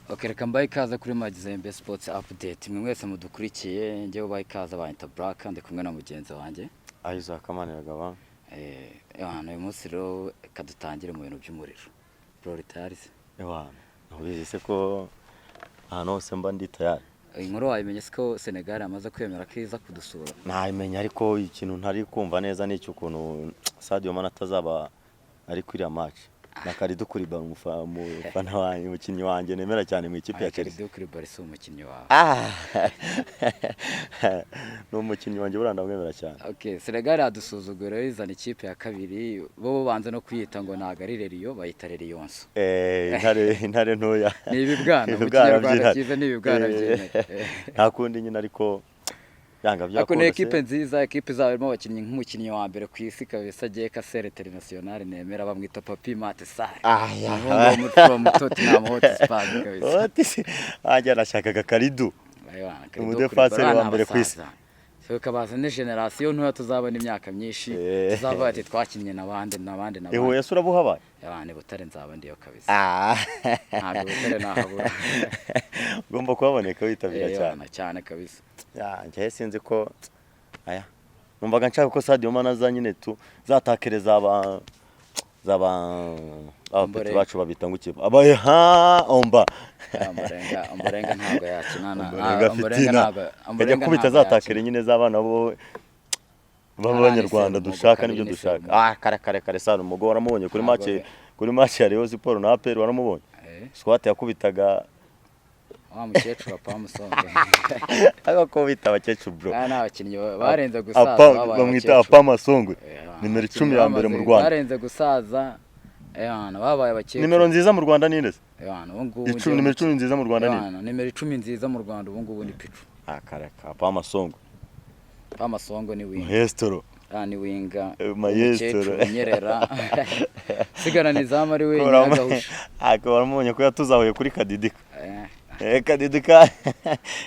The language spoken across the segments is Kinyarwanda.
Okay, reka mbaye ikaze kuri Magazine Sports Update. Mwe mwese mudukurikiye, njyewe ubaye ikaze abanyita Black ndi kumwe na mugenzi wanjye. Isaac Kamaniragaba. Uyu munsi rero kadutangire mu bintu by'umuriro. Bro Ritaris. Ubizi se ko ahantu hose mba ndi tayari. Inkuru wayimenye ko Senegal amaze kwemera kiza kudusura. Nayimenya ariko ikintu ntari kumva neza n'icyo ukuntu Sadio Mane atazaba ari kuri match. Nakari dukuri ba umufana wanjye umukinnyi wanjye nemera cyane mu ikipe ya Chelsea. Dukuri Barca umukinnyi wawe. No umukinnyi wanjye buranda mwemera cyane. Okay, Senegal yadusuzugura izana ikipe ya kabiri bo banze no kwiyita ngo nagarire Rio bayita Lion's. Intare ntoya. Ni ibibwana mu Kinyarwanda kiza ni ibibwana byene. Nta kundi nyine ariko yanga byakora. Ako ne equipe nziza, equipe zabarimo abakinnyi nk'umukinnyi wa mbere ku isi kabisa giye Kasere International nemera bamwita Papi Mate Sarr. Muto na Hotspur kabisa. Hotisi ajya nashakaga Karidu. Umudefanseri wa mbere ku isi. So kabaza ne generation ntoya tuzabona imyaka myinshi tuzaba ati twakinnye nabandi. Eho yasura buhabaye. Abane butare nzaba ndiyo kabisa. Ntabwo butare nahabura. Ugomba kuboneka witabira cyane kabisa. Njye sinzi ko numvaga nshaka ko Sadio Mane aza nyine zatakereza abapeti bacu babita ngo kiba abaye omba Omborenga ntabwo yakinana ajya kubita zatakere nyine z'abana bo b'abanyarwanda dushaka nibyo dushaka kare sano umugore waramubonye kuri match ya Rayon Sports na APR waramubonye squat yakubitaga wa mukecuru apamusonge agakubita abakecuru bro n'abakinnyi barenze gusaza bamwita apamasongwe nimero 10 ya mbere mu Rwanda barenze gusaza babaye abakecuru nimero nziza mu Rwanda ni ndese nimero 10 nziza mu Rwanda ni nimero 10 nziza mu Rwanda ubu ngubu ni Pichu karaka apamasongwe ni winga maestro ni winga maestro nyerera sigana nizama ari wenyine agahusha waramubonye ko yatuzahuye kuri Kadidika Kadidika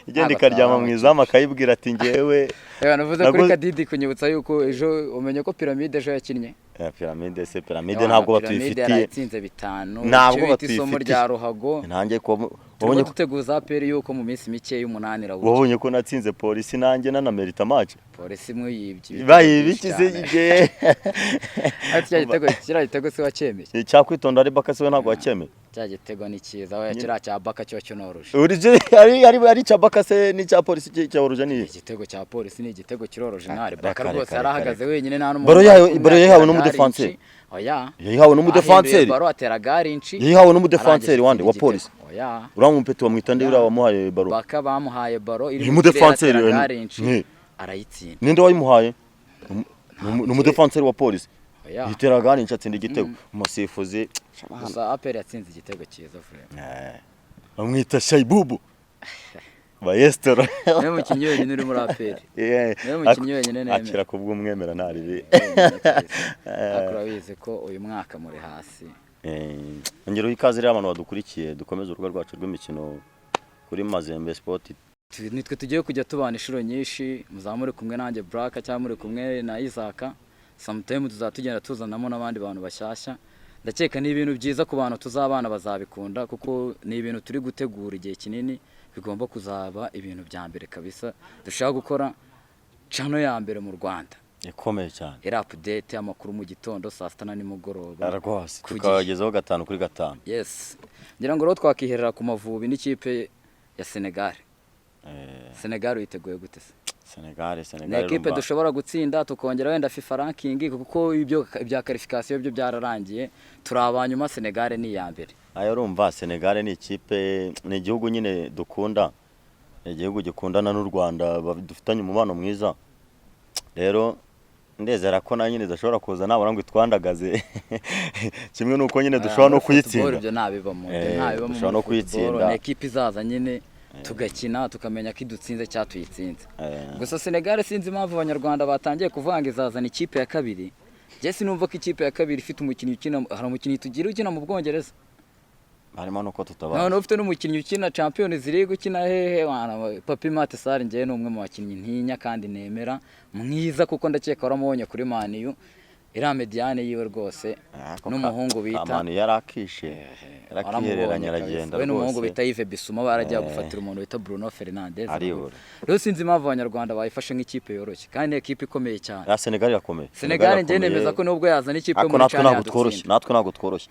igenda ikaryama mu izamu akayibwira ati ngewe navuze kuri Kadidika kunyibutsa yuko ejo umenye ko Pyramide ejo yakinnye Pyramide ntabwo batuyifitiye yatsinze 5 ntabwo batuyifitiye isomo rya ruhago nanjye ko ubonye guteguza APR yuko mu minsi mike y'umunani rawuye wabonye ko natsinze polisi nanjye na Merita match polisi mwe yibye bayibikize ije ati igitego se wacyemeye cya kwitonda ari Baka se ntabwo wacyemeye cya gitego ni cyiza we kira cya Baka cyo cyororoje urije ari cya Baka se ni cya polisi cyoroje ni igitego cya polisi ni igitego kiroroje ntari Baka rwose yarahagaze wenyine nta baro yahawe n'umudefanseri yahawe n'umudefanseri baro atera garinci yahawe n'umudefanseri wande wa polisi uramumpete wamwita ndi ura wamuhaye baro Baka bamuhaye baro iri umudefanseri arayitsinda ninde wayimuhaye n'umudefanseri wa polisi yitera garinci atsinda igitego umusifuzi gusa APR yatsinze igitego cyiza frère bamwita Shaibubu Maestro niwe mukinnyi wenyine uri muri APR niwe mukinnyi wenyine nemera akira kubw'umwemera ntaribi akurabize ko uyu mwaka muri hasi ngero ikaze rero abantu badukurikiye dukomeza urugo rwacu rw'imikino kuri Mazembe Sport nitwe tugiye kujya tubana inshuro nyinshi muzamure kumwe nanjye Black cyangwa muri kumwe na Isaac sometime tuzatugenda tuzanamo n'abandi bantu bashyashya ndakeka ni ibintu byiza ku bantu tuzabana bazabikunda kuko ni ibintu turi gutegura igihe kinini bigomba kuzaba ibintu bya mbere kabisa dushaka gukora channel ya mbere mu Rwanda ikomeye cyane era update amakuru mu gitondo saa 7 na nimugoroba aragwase tukagezaho 5 kuri 5 yes ngira ngo rero twakiherera ku Mavubi n'ikipe ya Senegal Senegal yiteguye gute se Senegal ni equipe dushobora gutsinda tukongera wenda FIFA ranking kuko ibyo bya qualification byo byararangiye turabanyuma Senegal ni ya mbere ayo urumva Senegal ni ikipe ni igihugu nyine dukunda igihugu gikundana n'u Rwanda dufitanye umubano mwiza rero ndezera ko na nyine dashobora kuza nabona ngo itwandagaze kimwe nuko nyine dushobora no kuyitsinda ibyo nabibamo dushobora no kuyitsinda ni equipe izaza nyine tugakina tukamenya ko idutsinze cyatuyitsinze gusa Senegal sinzi impamvu abanyarwanda batangiye kuvanga izazana ikipe ya kabiri Jesse numva ko ikipe ya kabiri ifite umukinnyi ukina hari umukinnyi tugira ukina mu Bwongereza harimo nuko tutabaza none ufite n'umukinnyi ukina Champions League ukina hehe wana Papi Mate Sarr ngiye n'umwe mu bakinnyi ntinya kandi nemera mwiza kuko ndakeka waramubonye kuri Man U iriya mediane yiwe rwose n'umuhungu bita Kamani yarakishe yarakihereranye aragenda we n'umuhungu rwose bita Yves Bissouma baragiye gufatira umuntu bita Bruno Fernandes aribura rero sinzi impamvu abanyarwanda bayifashe nk'ikipe yoroshye kandi ni ikipe ikomeye cyane ya Senegal irakomeye Senegal njye nemeza ko nubwo yazana ikipe muri natwe cyane ntabwo tworoshye natwe ntabwo tworoshye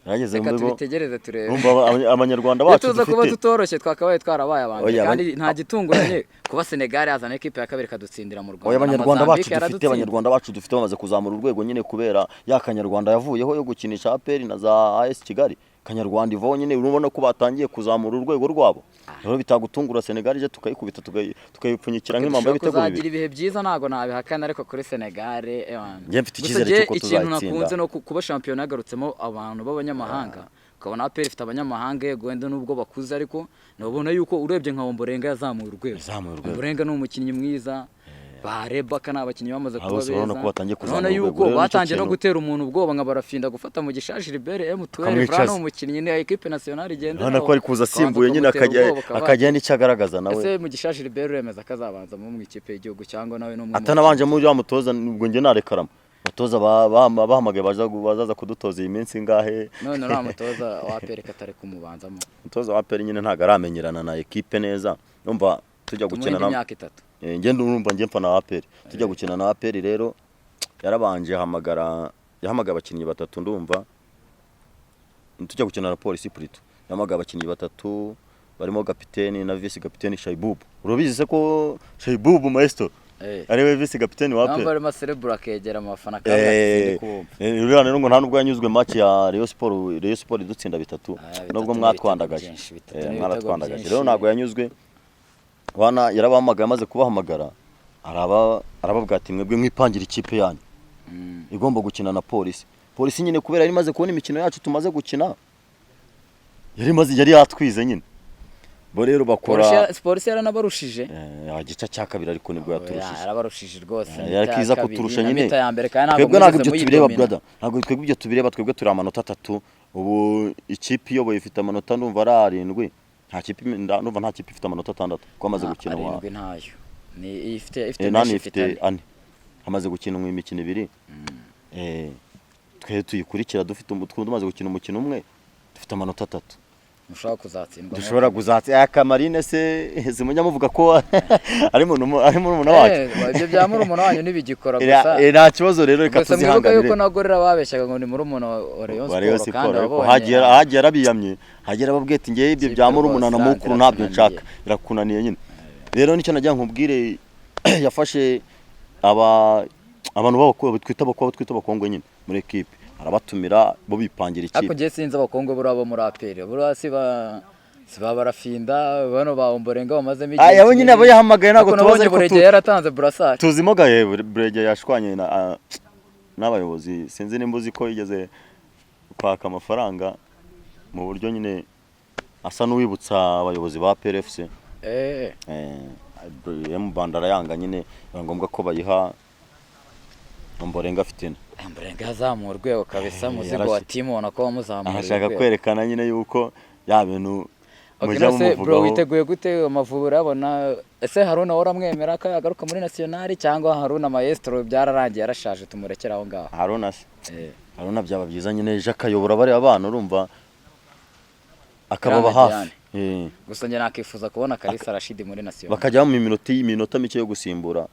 yarageze reka mu bigo tubitegereze turebe urumva abanyarwanda bacu tuza kuba dufite tutoroshye twakabaye twarabaye abantu Oya, kandi nta gitunguranye kuba Senegal yazana ikipe ya kabiri kadutsindira mu Rwanda oya abanyarwanda bacu Mozambique dufite abanyarwanda bacu dufite bamaze kuzamura urwego nyine kubera ya Kanyarwanda yavuyeho yo gukinisha APR na za AS Kigali Kanyarwanda ivaho nyine urabona ko batangiye kuzamura urwego rwabo rero bitagutungura Senegal je tukayikubita tukayipfunyikira nk'impamba y'ibitego kuzagira bibiri ibihe byiza ntago nabihakana ariko kuri Senegal Njye mfite icyizere cy'uko ikintu tuzayitsinda. nakunze no kuba shampiyona yagarutsemo abantu b'abanyamahanga ukabona APR ifite abanyamahanga yego wenda nubwo bakuze ariko nabona yuko urebye nka Ombolenga yazamuye urwego Ombolenga ni umukinnyi mwiza bareba kana abakinnyi bamaze kuba bose urabona ko batangiye kuzamura urabona urwego. yuko Rero nicyo batangiye no kintu- gutera umuntu ubwoba nka barafinda gufata mu gishaje Gilbert M12 Akamwicaza. Vrano umukinnyi ni equipe nationale igenda urabona ko ari kuza asimbuye nyine akajya n'icyo agaragaza nawe ese mu gishaje Gilbert uremeza kazabanza mu ikipe y'igihugu cyangwa nawe no mu atanabanje muri ya mutoza ubwo njye narekarama batoza bahamagaye bazaza kudutoza iyi minsi ingahe none uriya mutoza wa APR katari kumubanzamo umutoza wa APR nyine ntago aramenyerana na equipe neza numva tujya gukina tumuhinde imyaka 3 njye ndumva njye mfa na APR tujya gukina na APR rero yarabanje yahamagara abakinnyi batatu ndumva tujya gukina na polisi Prito yahamagara abakinnyi batatu barimo kapiteni na vice kapiteni Shaibubu urabizi se ko Shaibubu maestro ariwe vice kapiteni wa APR namba arimo cerebral akegera amafana kandi kubumva rero rero ngo nta nubwo yanyuzwe match ya Rayon Sport idutsinda bitatu nubwo mwatwandagaje mwaratwandagaje rero ntago yanyuzwe wana yarabahamagaye amaze kubahamagara arababwira ati mwebwe mwipangira ikipe yanyu igomba gukina na polisi nyine kubera yari imaze kubona imikino yacu tumaze gukina yari yatwize nyine bo rero bakora polisi yaranabarushije igice cya kabiri ariko nibwo yaturushije yarabarushije rwose yarakiza kuturusha nyine twebwe ntabwo ibyo tubireba brother ntabwo twebwe ibyo tubireba twebwe turi amanota 3 ubu ikipe iyoboye ifite amanota ndumva ari 7 nta kipe ndumva nta kipe ifite amanota 6 ko amaze gukina wa ntayo ni ifite nani ifite ane amaze gukina imikino ibiri twe tuyikurikira dufite umutwe umaze gukina umukino umwe dufite amanota 3 mushobora kuzatsindwa dushobora kuzatsinda Kamarine se zimunya muvuga ko ari umuntu wacu ibyo bya murumuna wanyu nibigikora gusa nta kibazo rero reka tuzihanganire yuko nagorera babeshyaga ngo ni murumuna wa Rayon Sport kandi abonye hagiye arabiyamye hagiye ababwiye ati ngiye ibyo bya murumuna na mukuru ntabyo nshaka birakunaniye nyine rero nicyo najya nkubwire yafashe abantu b'abakobwa twita abakongwe nyine muri equipe arabatumira bo bipangira ikipe ariko ngiye sinzi abakongwe burabo muri APR burasi siba barafinda bano ba Ombolenga bamazemo igihe abo nyine abo yahamagaye ntago tubaze ko Burege yaratanze burasari tuzimo gahe Burege yashwanye n'abayobozi sinzi nimba uzi ko yigeze kwaka amafaranga mu buryo nyine asa n'uwibutsa abayobozi ba PRFC Bandara yanga nyine ngombwa ko bayiha Ombolenga afite Ombolenga yazamuye urwego kabisa muzigo wa team ubona ko wamuzamuye ashaka kwerekana nyine yuko ya bintu mujya mumuvugaho bro witeguye gute Amavubi urabona ese Haruna waramwemera ko yagaruka muri nationale cyangwa Haruna maestro byararangiye yarashaje tumurekera aho ngaho Haruna byaba byiza nyine ejo akayobora bari abana urumva akababa hafi gusa njye nakifuza kubona Kalisa Rashid muri nationale bakajya mu minota mike yo gusimbura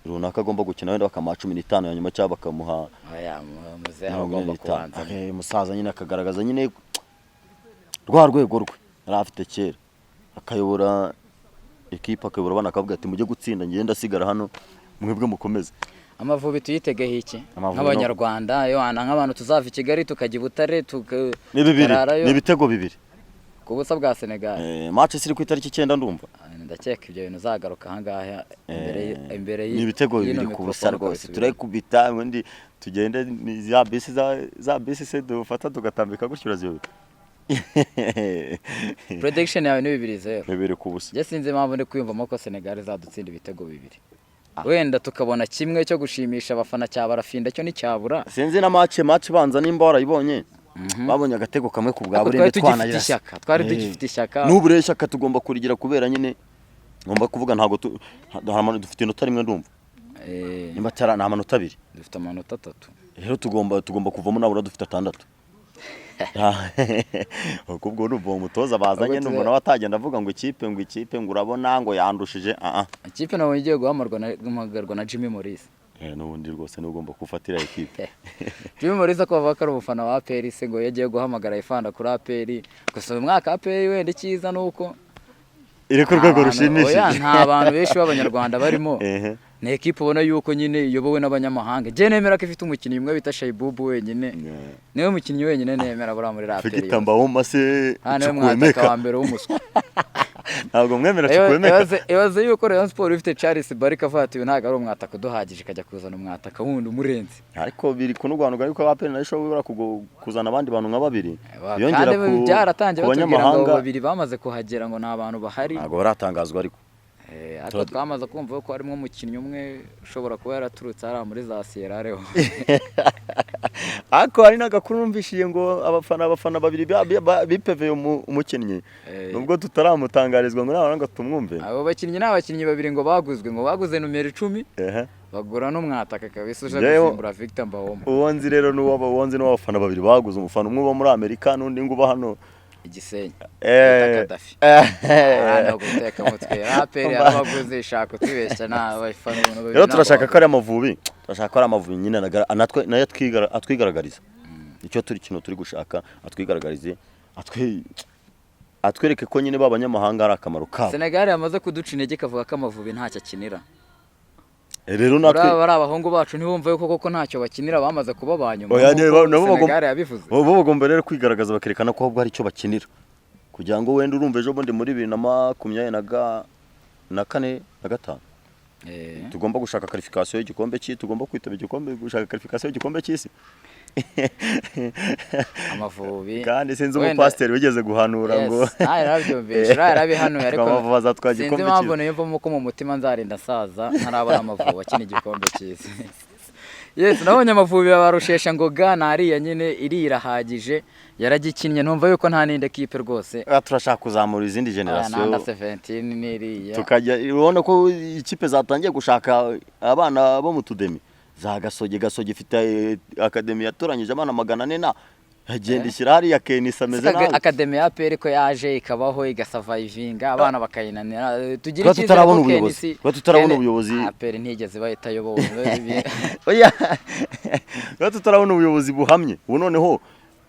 runaka agomba gukina wenda bakama 15 ya nyuma cyangwa bakamuha muzehe agomba kubanza musaza nyine akagaragaza nyine rwa rwego rwe yari afite kera akayobora equipe akayobora abana akavuga ati mujye gutsinda ngenda sigara hano mwebwe mukomeze Amavubi tuyitegeho iki nk'abanyarwanda nk'abantu tuzava i Kigali tukajya i Butare ni ibitego bibiri ku busa bwa Senegal match siri ku itariki 9 ndumva ndakeka ibyo bintu zagaruka ahangaha imbere ni ibitego bibiri ku busa rwose turakubita ubundi tugende za bisi se dufata tugatambika gutyo uraziyo prediction yawe ni 2-0 bibiri ku busa je sinzi impamvu ndi kwiyumvamo ko Senegal izadutsinda ibitego bibiri wenda tukabona kimwe cyo gushimisha abafana cya barafinda cyo ni cyabura sinzi na match banza nimba warayibonye babonye agatego kamwe ku bwa burende twanayirasa twari dufite ishyaka n'ubure ishyaka tugomba kurigira kubera nyine ngomba kuvuga ntago dufite inota rimwe ndumva nimba atari nta manota abiri dufite amanota 3 rero tugomba kuvamo nabura dufite 6 ubwo urumva umutoza bazanye numva nawe atagenda avuga ngo ikipe ngo urabona ngo yandushije ikipe nawe igiye guhamagarwa na Jimmy Morris n'ubundi rwose n'ugomba kufatira ikipe Jimmy Morris ko bavuga ko ari umufana wa APR se ngo yagiye guhamagara ifanda kuri APR gusa uyu mwaka APR wenda ikiza nuko iri ku rwego rushimishije nta bantu benshi b'abanyarwanda barimo ni ekipe ubona yuko nyine iyobowe n'abanyamahanga je nemera ko ifite umukinnyi umwe bita Shaibubu wenyine niwe mukinnyi wenyine nemera bura muri APR Figitamba wumase mwataka wa mbere w'umuswa ntabwo mwemera cyukwemeka ebaze yuko Rayon Sport ifite Charles Barika Fati ntabwo ari umwataka duhagije kajya kuzana umwataka wundi umurenze ariko biri kunugwanurwa ariko APR nayo ishobora kuzana abandi bantu nka babiri yongera ku byaratangiye batubwira ngo babiri bamaze kuhagera ngo nta bantu bahari ntabwo baratangazwa ariko ariko twamaze kumva ko harimo umukinnyi umwe ushobora kuba yaraturutse ari muri za Sierra Leone ariko hari n'agakuru numvishiye ngo abafana babiri bipeveye umukinnyi nubwo tutaramutangarizwa ngo nabanga tumwumve abo bakinnyi n'abakinnyi babiri ngo baguze numero 10 bagura n'umwataka kabisa uje gusimbura Victor Mbawoma uwonzi rero n'abafana babiri baguze umufana umwe uba muri Amerika n'undi ngo uba hano Igisenyi Kadafi no guteka mutwe APR abaguze ishaka twibeshya n'abafana rero turashaka ko ari amavubi nyine natwe nayo atwigaragariza icyo turi gushaka atwigaragarize atwereke ko nyine babanyamahanga ari akamaro kabo Senegal yamaze kuduca intege kavuga ko amavubi ntacyo akinira rero natwe bari abahungu bacu ntibumva yuko koko ntacyo bakinira bamaze kuba banyuma Senegal yabivuze bo bagomba rero kwigaragaza bakerekana ko ahubwo hari icyo bakinira kugira ngo wenda urumva ejo bundi muri 2024 na 5 tugomba gushaka qualification y'igikombe cy'isi tugomba kwitaba igikombe gushaka qualification y'igikombe cy'isi amavubi kandi sinzi umupasiteri wigeze guhanura ngo yarabihanuye ariko amavubi azatwara igikombe cy'isi sinzi impamvu ko mu mutima nzarinda saza ntarabona amavubi akina igikombe cy'isi nabonye amavubi barushesha ngo nariya nyine irahagije yaragikinnye numva yuko nta ninde kipe rwose turashaka kuzamura izindi generation na 17 niriya tukajya ubona ko ikipe zatangiye gushaka abana bo mu tudemi za gasogi ifite akademi yatoranyije abana 400 agenda ishyira hariya Kenisa ameze nabi akademi ya APR ko yaje ikabaho igasavayivinga abana bakayinanira tugira iki tutarabona ubuyobozi APR ntigeze bahita yobowe oya tutarabona ubuyobozi buhamye ubu noneho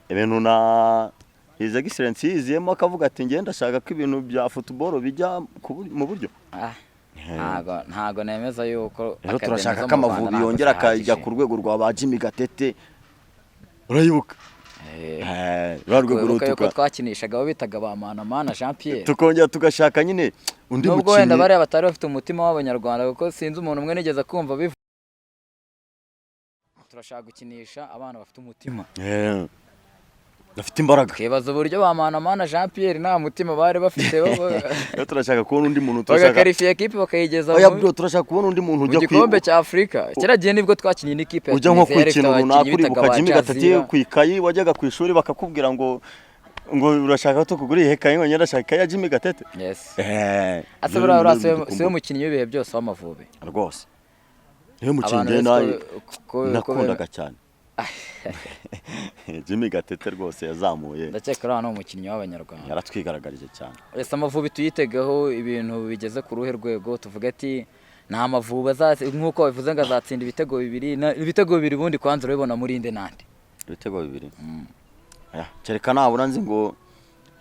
ibintu na His Excellency yiziyemo akavuga ati ngenda ndashaka ko ibintu bya football bijya mu buryo ntago nemeza yuko rero turashaka ko amavubi yongera akajya ku rwego rwa ba Jimmy Gatete urayibuka rwego rutuka twakinishaga abo bitaga ba Manamana Jean Pierre tukongera tugashaka nyine undi mukinnyi nubwo wenda bari abatari bafite umutima w'abanyarwanda kuko sinzi umuntu umwe nigeze kumva turashaka gukinisha abana bafite umutima bafite imbaraga kibaza uburyo ba Manamana Jean Pierre nta mutima bari bafite turashaka kubona undi muntu bagakarifiye equipe bakayigeza turashaka kubona undi muntu ujya igikombe cya Afrika kiragiye nibwo twakinnye n'ikipe ujya nko kwikina runaka uri Jimmy Gatete ku ikayi wajyaga ku ishuri bakakubwira ngo urashaka to kugura ihekaye ngo ndashaka ya Jimmy Gatete asabura urasuye mukinnyi w'ibihe byose w'amavubi rwose niwe mukinnyi nakundaga cyane Jimmy Gatete rwose yazamuye ndakeka ari umukinnyi w'abanyarwanda yaratwigaragarije cyane ese amavubi tuyitegaho ibintu bigeze ku ruhe rwego tuvuga ati nta mavubi nk'uko bivuze ngo azatsinda ibitego bibiri bundi kwanza urabibona muri inde nande ibitego bibiri kereka nabura nzi ngo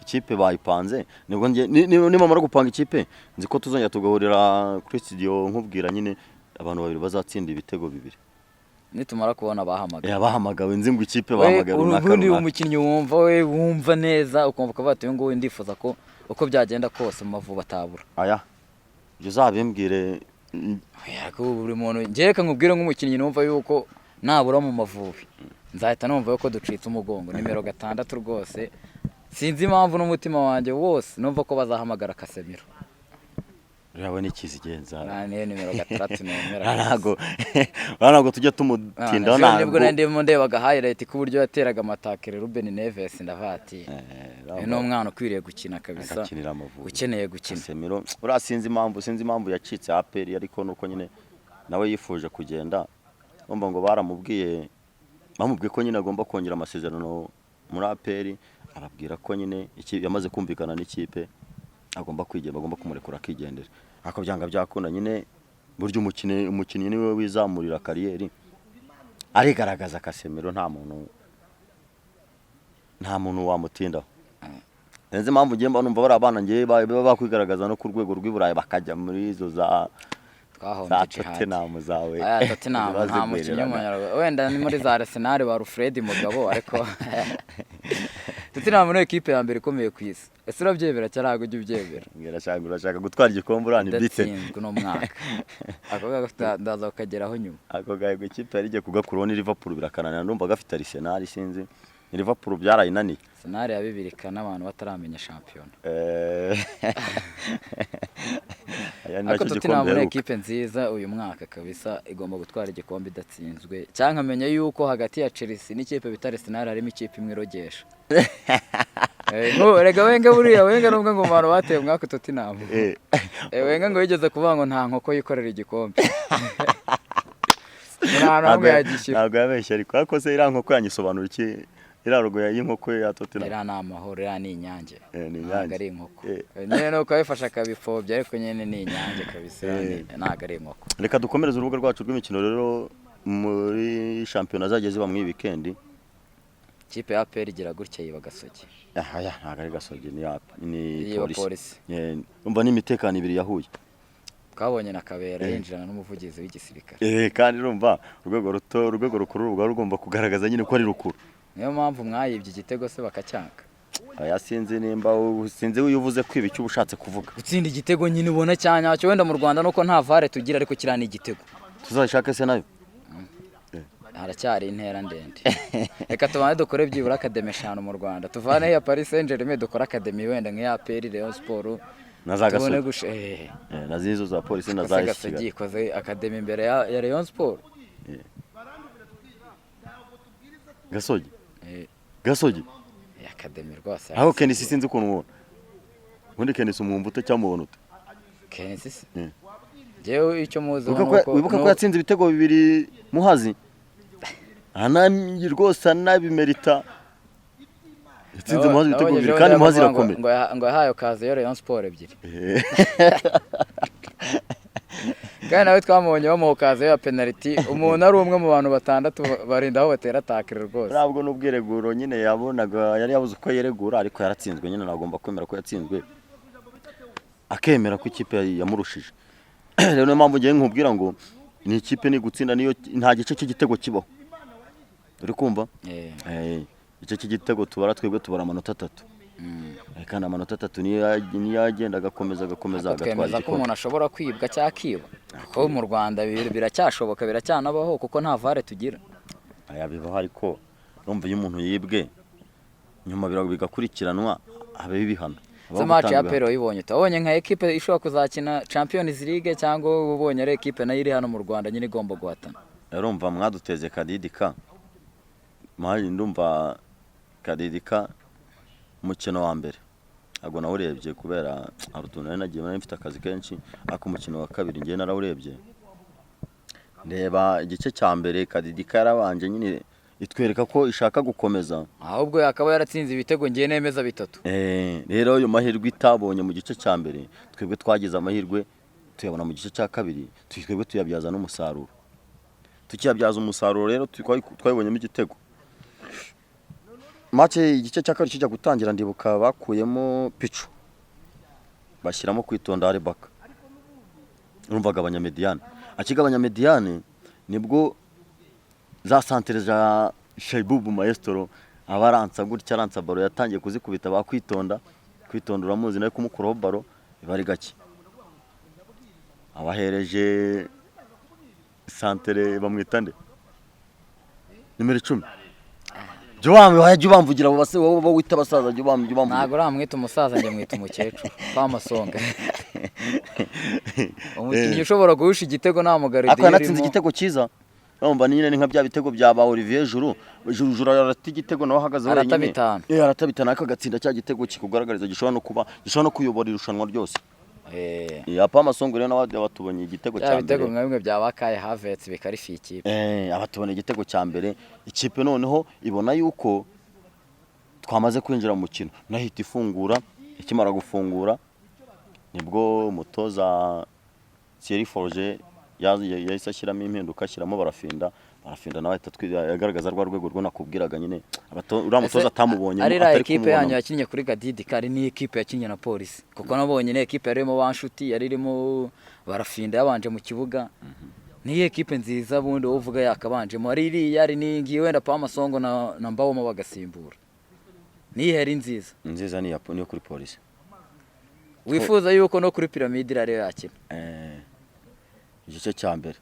ikipe bayipanze nibwo nimamara gupanga ikipe nzi ko tuzongera tugahurira kuri studio nkubwira nyine abantu babiri bazatsinda ibitego bibiri nitumara kubona bahamagawe nzi ngo ikipe bahamagaye runaka ubundi umukinnyi wumva neza ukumva ko batuye ngo ndifuza ko uko byagenda kose mu mavubi atabura ibyo uzabimbwire buri muntu ngereka nkubwire nk'umukinnyi numva yuko nabura mu mavubi nzahita numva yuko ducitse umugongo nimero 6 rwose sinzi impamvu n'umutima wanjye wose numva ko bazahamagara Casemiro urabona ikizigenza niyo nimero 6 nemera ntabwo tujya tumutindaho nibwo ndimo ndebaga highlight ku buryo yateraga amatakere Ruben Neves ndavati ni umwana ukwiriye gukina kabisa ukeneye gukina Casemiro urasinzi impamvu yacitse APR ariko nuko nyine nawe yifuje kugenda urumva ngo bamubwiye ko nyine agomba kongera amasezerano muri APR, arabwira ko nyine yamaze kumvikana n'ikipe agomba kwigenga, agomba kumurekura akigendera. Ako byanga byakunda nyine buryo umukinnyi niwe wizamurira kariyeri, arigaragaza Casemiro, nta muntu wamutindaho. Nzi impamvu ngiye mbona bari abana ngiye bakwigaragaza no ku rwego rw'Iburayi bakajya muri izo za Tottenham zawe. Tottenham nta mukinnyi w'umunyarwanda, wenda ni muri za Arsenal ba Alfred Mugabo, ariko Tottenham ni ekipe ya mbere ikomeye ku isi. Ese urabyemera cyangwa ntabwo ujya ubyemera? Urashaka gutwara igikombe urani bite no mwaka ako gafite ndaza ukageraho nyuma. Ako gahe ikipe yari igiye kugakuraho ni Liverpool birakananira, ndumva gafite Arsenal sinzi. Liverpool byarayinaniye. Arsenal ya 2 kana abantu bataramenya shampiyona. Ako Tottenham ni ekipe nziza uyu mwaka kabisa, igomba gutwara igikombe idatsinzwe. Cyangwa amenya yuko hagati ya Chelsea n'ikipe bita Arsenal harimo ikipe imwe irogesha. Rega Wenga buriya Wenga nubwo ngo abantu bateye umwaka Tottenham. Wenga ngo yigeze kuvuga ngo nta nkoko yikorera igikombe. Ntabwo yabeshya, ariko akoze iriya nkoko yanyisobanura iki? Iriya rogo y'inkoko ya Tottenham. Iriya ni amahoro, iriya ni inyange. Ni ntabwo ari inkoko. Nyine nuko abifasha akabipfobya, ariko nyine ni inyange kabisa, ntabwo ari inkoko. Reka dukomereze urubuga rwacu rw'imikino rero muri shampiyona zagiye ziba mu weekend. Ikipe ya APR igira gutya yiba Gasogi. Ntabwo ari Gasogi, ni polisi. Umva n'imitekano ibiri yahuye. Twabonye na Kabera yinjirana n'umuvugizi w'igisirikare. Kandi urumva urwego rukuru rugomba rugomba kugaragaza nyine ko ari rukuru. Niyo mpamvu mwayibye igitego se bakacyanga. Sinzi nimba sinzi uvuze kwiba icyo ubushatse kuvuga. Gutsinda igitego nyine ubona cyanyacyo, wenda mu Rwanda nuko nta VAR tugira, ariko kirana igitego. Tuzashaka se nayo. Haracyari intera ndende. Reka tubane dukore byibura academy 5 mu Rwanda. Tuvane ya Paris Saint-Germain dukora academy wenda nk'iya APR, Rayon Sport. Nazagasogye. Nazizo za polisi nazayishyiga. Ikoze academy imbere ya Rayon Sport. Gasogi. Academy rwose. Aho Kenisi sinzi ukuntu ubona. Ubundi Kenisi umwumva ute cyangwa umubona ute? Kenisi? Jewe icyo muzi wibuka ko yatsinze ibitego 2 Muhazi. Anamye rwose anabimerita. Yatsinze Muhazi ibitego 2 kandi Muhazi irakomeye. Ngo yahaye kaze yo Rayon Sport 2. Kandi nawe twamubonye bamukaze ya penalty, umuntu ari umwe mu bantu batandatu barinda aho batera atakire rwose. Ntabwo n'ubwireguro nyine yabonaga, yari yabuze uko yeregura, ariko yaratsinzwe nyine, nagomba kwemera ko yatsinzwe akemera ko ikipe yamurushije. Rero niyo mpamvu ngiye nkubwira ngo ni ikipe ni gutsinda niyo nta gice cy'igitego kibaho. Uri kumva? Igice cy'igitego tubara twebwe tubara amanota 3. Kandi amanota 3 niyo agenda agakomeza agatwara igikombe. Ko umuntu ashobora kwibwa cyakiba. Ko mu Rwanda biracyashoboka, biracyanabaho kuko nta VAR tugira. Bibaho, ariko urumva iyo umuntu yibwe nyuma bigakurikiranwa abe bibihana. Za match ya APR uyibonye utabonye nka equipe ishobora kuzakina Champions League, cyangwa ubonye ari equipe nayo iri hano mu Rwanda nyine igomba guhatana. Urumva mwaduteze Kadidika. Ndumva Kadidika umukino wa mbere ntabwo nawurebye kubera arutunane nagiye mfite akazi kenshi, ako umukino wa kabiri ngiye narawurebye. Ndeba igice cya mbere Kadidika yarabanje nyine itwereka ko ishaka gukomeza, ahubwo yakaba yaratsinze ibitego ngiye nemeza 3. Rero ayo mahirwe itabonye mu gice cya mbere twebwe twagize amahirwe tuyabona mu gice cya kabiri, twebwe tuyabyaza n'umusaruro. Tukiyabyaza umusaruro rero twabonyemo igitego. Match igice cya kabiri kijya gutangira ndibuka bakuyemo Pichu bashyiramo Kwitonda Rebaka. Urumvaga abanyamediane, akigabanya mediane nibwo za santere za Shaibubu Maestro abaransa gutya aransa baro yatangiye kuzikubita bakwitonda uramuzi nawe kumukuraho baro bari gake. Abahereje santere bamwitande nimero 10. Jya ubamvugira wowe wita abasaza, jya ubamvugira. Ntabwo uramwita umusaza, njye mwita umukecuru kwa Masonga. Umukinnyi ushobora guhisha igitego nta mugaridi irimo. Akanatsinze igitego cyiza. Urumva nyine ni nka bya bitego bya ba Olivier Juru arata igitego nawe ahagaze wenyine. Aratabitana akagatsinda cya gitego kikugaragariza gishobora no kuyobora irushanwa ryose. apa amasongo rero n'abatubonye igitego cya mbere ibitego nka bimwe byabakaye Havertz bikarifi ikipe abatubonye igitego cya mbere ikipe noneho ibona yuko twamaze kwinjira mu mukino nahita ifungura ikimara gufungura nibwo umutoza Thierry Forge yahise ashyiramo impinduka ashyiramo barafinda nawe agaragaza rwa rwego rwo nakubwiraga nyine uriya mutoza atamubonye ari la ekipe yanyu yakinnye kuri Gadidi kari ni ekipe yakinnye na Polisi kuko nabonye ne ekipe yarimo banshuti yaririmo barafinda yabanje mu kibuga ni ekipe nziza bundi uvuga yakabanjemo ari iriya ari ningi wenda pa amasongo na mbawoma bagasimbura ni heri nziza ni kuri Polisi wifuza yuko no kuri Pyramide rero yakina igice cya mbere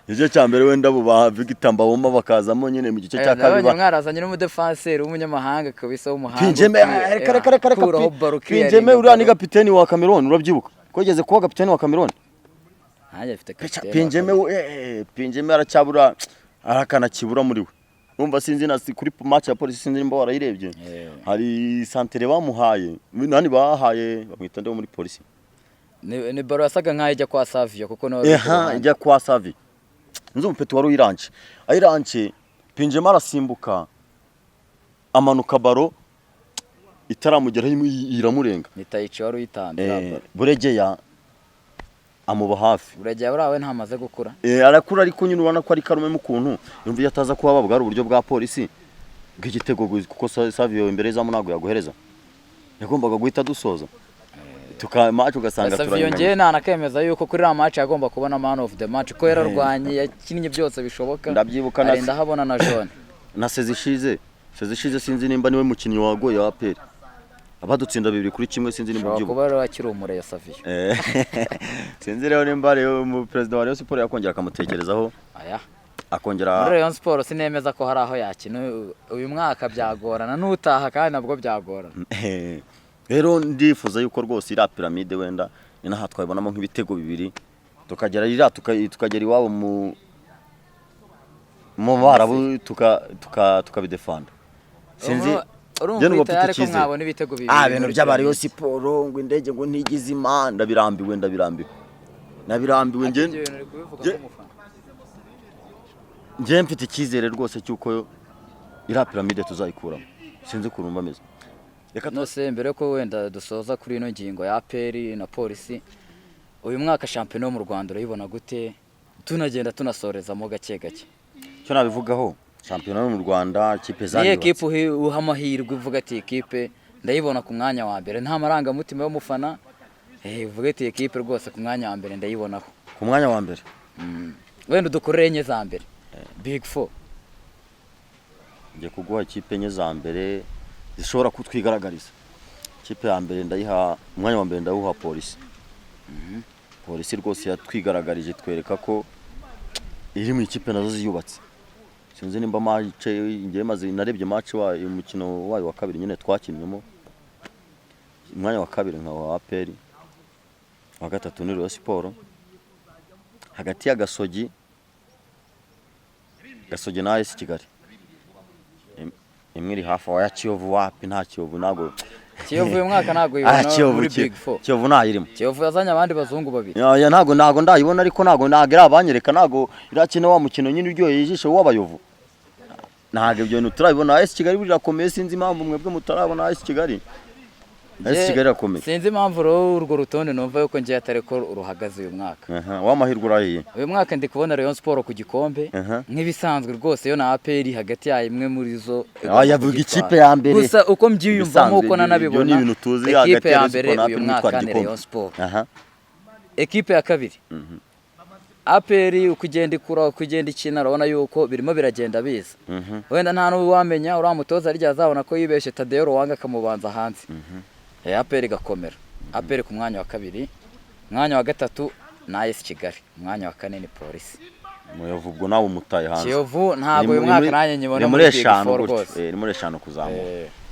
igice cya mbere wenda bubaha Victor Mbawoma bakazamo nyine mu gice cya kabiri mwarazanye n'umudefanseri w'umunyamahanga kabisa w'umuhanga Pinjeme uriya ni kapiteni wa Cameroon urabyibuka kogeze kuba kapiteni wa Cameroon nanjye afite kapiteni Pinjeme aracyabura arakana kibura muri we umva sinzi na kuri match ya Polisi sinzi nimba warayirebye hari santere bamuhaye nani bahaye bamwita ndo muri Polisi ni baro yasaga nkaho ijya kwa Savio kuko no ijya kwa Savio nzi umupeti wari uyiranje ayiranje Pinjema arasimbuka amanuka baro itaramugeraho iramurenga nitayici wari uyitambira Buregeya amuba hafi Buregeya burawe ntamaze gukura arakura ariko nyine ubona ko ari karume mu kuntu yumva yataza kuba babwara uburyo bwa Polisi bw'igitego kuko Savio imbere zamu nago yaguhereza yagombaga guhita dusoza match ugasanga turanyuma Savio nje nakemeza yuko kuri la match yagomba kubona man of the match ko yararwanye yakinnye byose bishoboka ndabyibuka arinda habona na jaune na sezishize sinzi nimba niwe mukinnyi wagoye wa APR abadutsinda 2-1 sinzi nimba byubu kuba rero akiri umure ya Savio sinzi rero nimba rero mu president wa Rayon Sport yakongera akamutekerezaho akongera Rayon Sport sinemeza ko hari aho yakina uyu mwaka byagorana n'utaha kandi nabwo byagorana rero ndifuza yuko rwose ira Pyramide wenda ni naha twabonamo nk'ibitego 2 tukagera tukagera iwabo mu barabu tukabidefanda sinzi je n'ubwo mfite ikize mwabona ibitego 2 ibintu by'abari yo siporo ngo indege ngo ntigize imanda birambiwe nje mfite ikizere rwose cyuko ira Pyramide tuzayikuramo sinzi kurumba meze reka nose mbere ko wenda dusoza kuri ino ngingo ya APR na Polisi uyu mwaka champion wo mu Rwanda urayibona gute tunagenda tunasorezamo gake cyo nabivugaho champion wo mu Rwanda ikipe zandi ekipe uhamahirwe uvuga ati ekipe ndayibona ku mwanya wa mbere nta maranga mutima y'umufana uvuga ati ekipe rwose ku mwanya wa mbere ndayibonaho ku mwanya wa mbere wenda dukorere enye za mbere Big 4 ngiye kuguha ikipe enye za mbere zishobora kutwigaragariza ikipe ya mbere ndayiha umwanya wa mbere ndawuha Polisi Polisi rwose yatwigaragarije twereka ko iri mu ikipe nazo ziyubatse sinzi nimba match ngiye maze narebye match wayo umukino wayo wa kabiri nyine twakinnyeho umwanya wa kabiri nka wa APR wa gatatu ni Rayon Sport hagati ya Gasogi na AS Kigali imwe iri hafi wa Kiyovu wapi nta Kiyovu nago Kiyovu uyu mwaka nago yibona muri Big 4 Kiyovu nayirimo Kiyovu yazanye abandi bazungu babiri ya nago ndayibona ariko nago ira abanyereka nago irakina wa mukino nyine uryoye ijisho w'abayovu nago ibyo bintu turabibona AS Kigali birakomeye sinzi impamvu mwebwe mutarabona AS Kigali akomeye sinzi impamvu urwo rutonde numva yuko ngiye atari ko uruhagaze uyu mwaka wamahirwe urahiye uyu mwaka ndi kubona Rayon Sport ku gikombe nk'ibisanzwe rwose yo na APR hagati ya imwe muri zo yavuga ikipe ya mbere gusa uko mbyiyumva nkuko nanabibona ikipe ya mbere uyu mwaka ni Rayon Sport ekipe ya kabiri APR ukugenda ikura ukugenda ikina urabona yuko birimo biragenda biza wenda nta n'uwamenya uramutoza arya azabona ko yibeshe Tadeo Ruwanga akamubanza hanze APR gakomera APR ku mwanya wa kabiri mwanya wa gatatu na AS Kigali mwanya wa kane ni Polisi Muyovu ubwo nawe umutaye hanze Kiyovu ntabwo uyu mwaka nanye nyibona muri Big 4 rwose ni muri 5 kuzamuka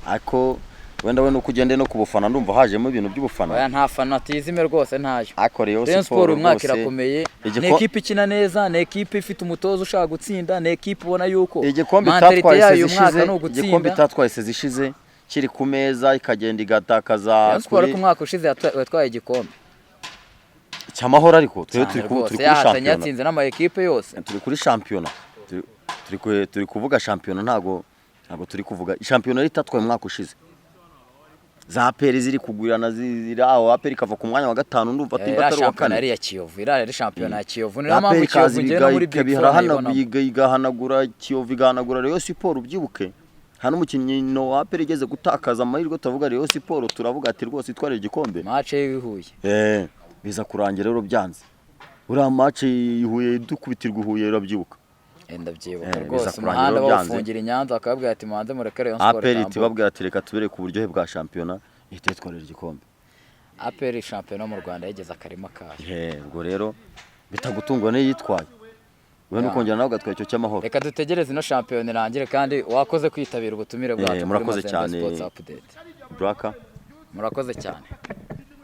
ariko wenda we no kugende no kubufana ndumva hajemo ibintu by'ubufana oya nta fanatizime rwose ntayo ariko Rayon Sport uyu mwaka irakomeye ni ekipe ikina neza ni ekipe ifite umutozo ushaka gutsinda ni ekipe ubona yuko igikombe itatwaye sezishize kiri ku meza ikagenda igatakaza Rayon Sport ku mwaka ushize yatwaye igikombe cy'amahoro, ariko turi kuri shampiyona shampiyona, yatsinze n'ama equipe yose. turi kuri shampiyona, turi kuvuga shampiyona, ntago turi kuvuga shampiyona itatwaye umwaka ushize. Za peri ziri kugwirana ziri aho, aperi kava ku mwanya wa gatanu ndumva atimba atari wa kane. Ari ya Kiyovu, irari shampiyona ya Kiyovu, niyo mpamvu Kiyovu ngena muri Big Four igahanagura Kiyovu, igahanagura Rayon Sport. Ubyibuke hano umukinnyi no aperi igeze gutakaza amahirwe, tuvuga Rayon Sport turavuga ati rwose itwarira igikombe. Match y'Ihuye biza kurangira rero byanze. Uriya match y'Ihuye dukubitirwa Ihuye urabyibuka. Ndabyibuka rwose, umuhanda bawufungira Inyanza akababwira ati muhanze mureke Rayon Sport. Aperi tibabwira ati reka tubere ku buryohe bwa shampiyona ihite itwarira igikombe. Aperi shampiyona mu Rwanda yageze akarima kayo. Ubwo rero bitagutungwa ne yitwaye. Wewe nukongera nawe gatwaye icyo cy'amahoro. Reka dutegereze ino shampiyona irangire, kandi wakoze kwitabira ubutumire bwacu. Murakoze cyane Sports Update. Braka. Murakoze cyane.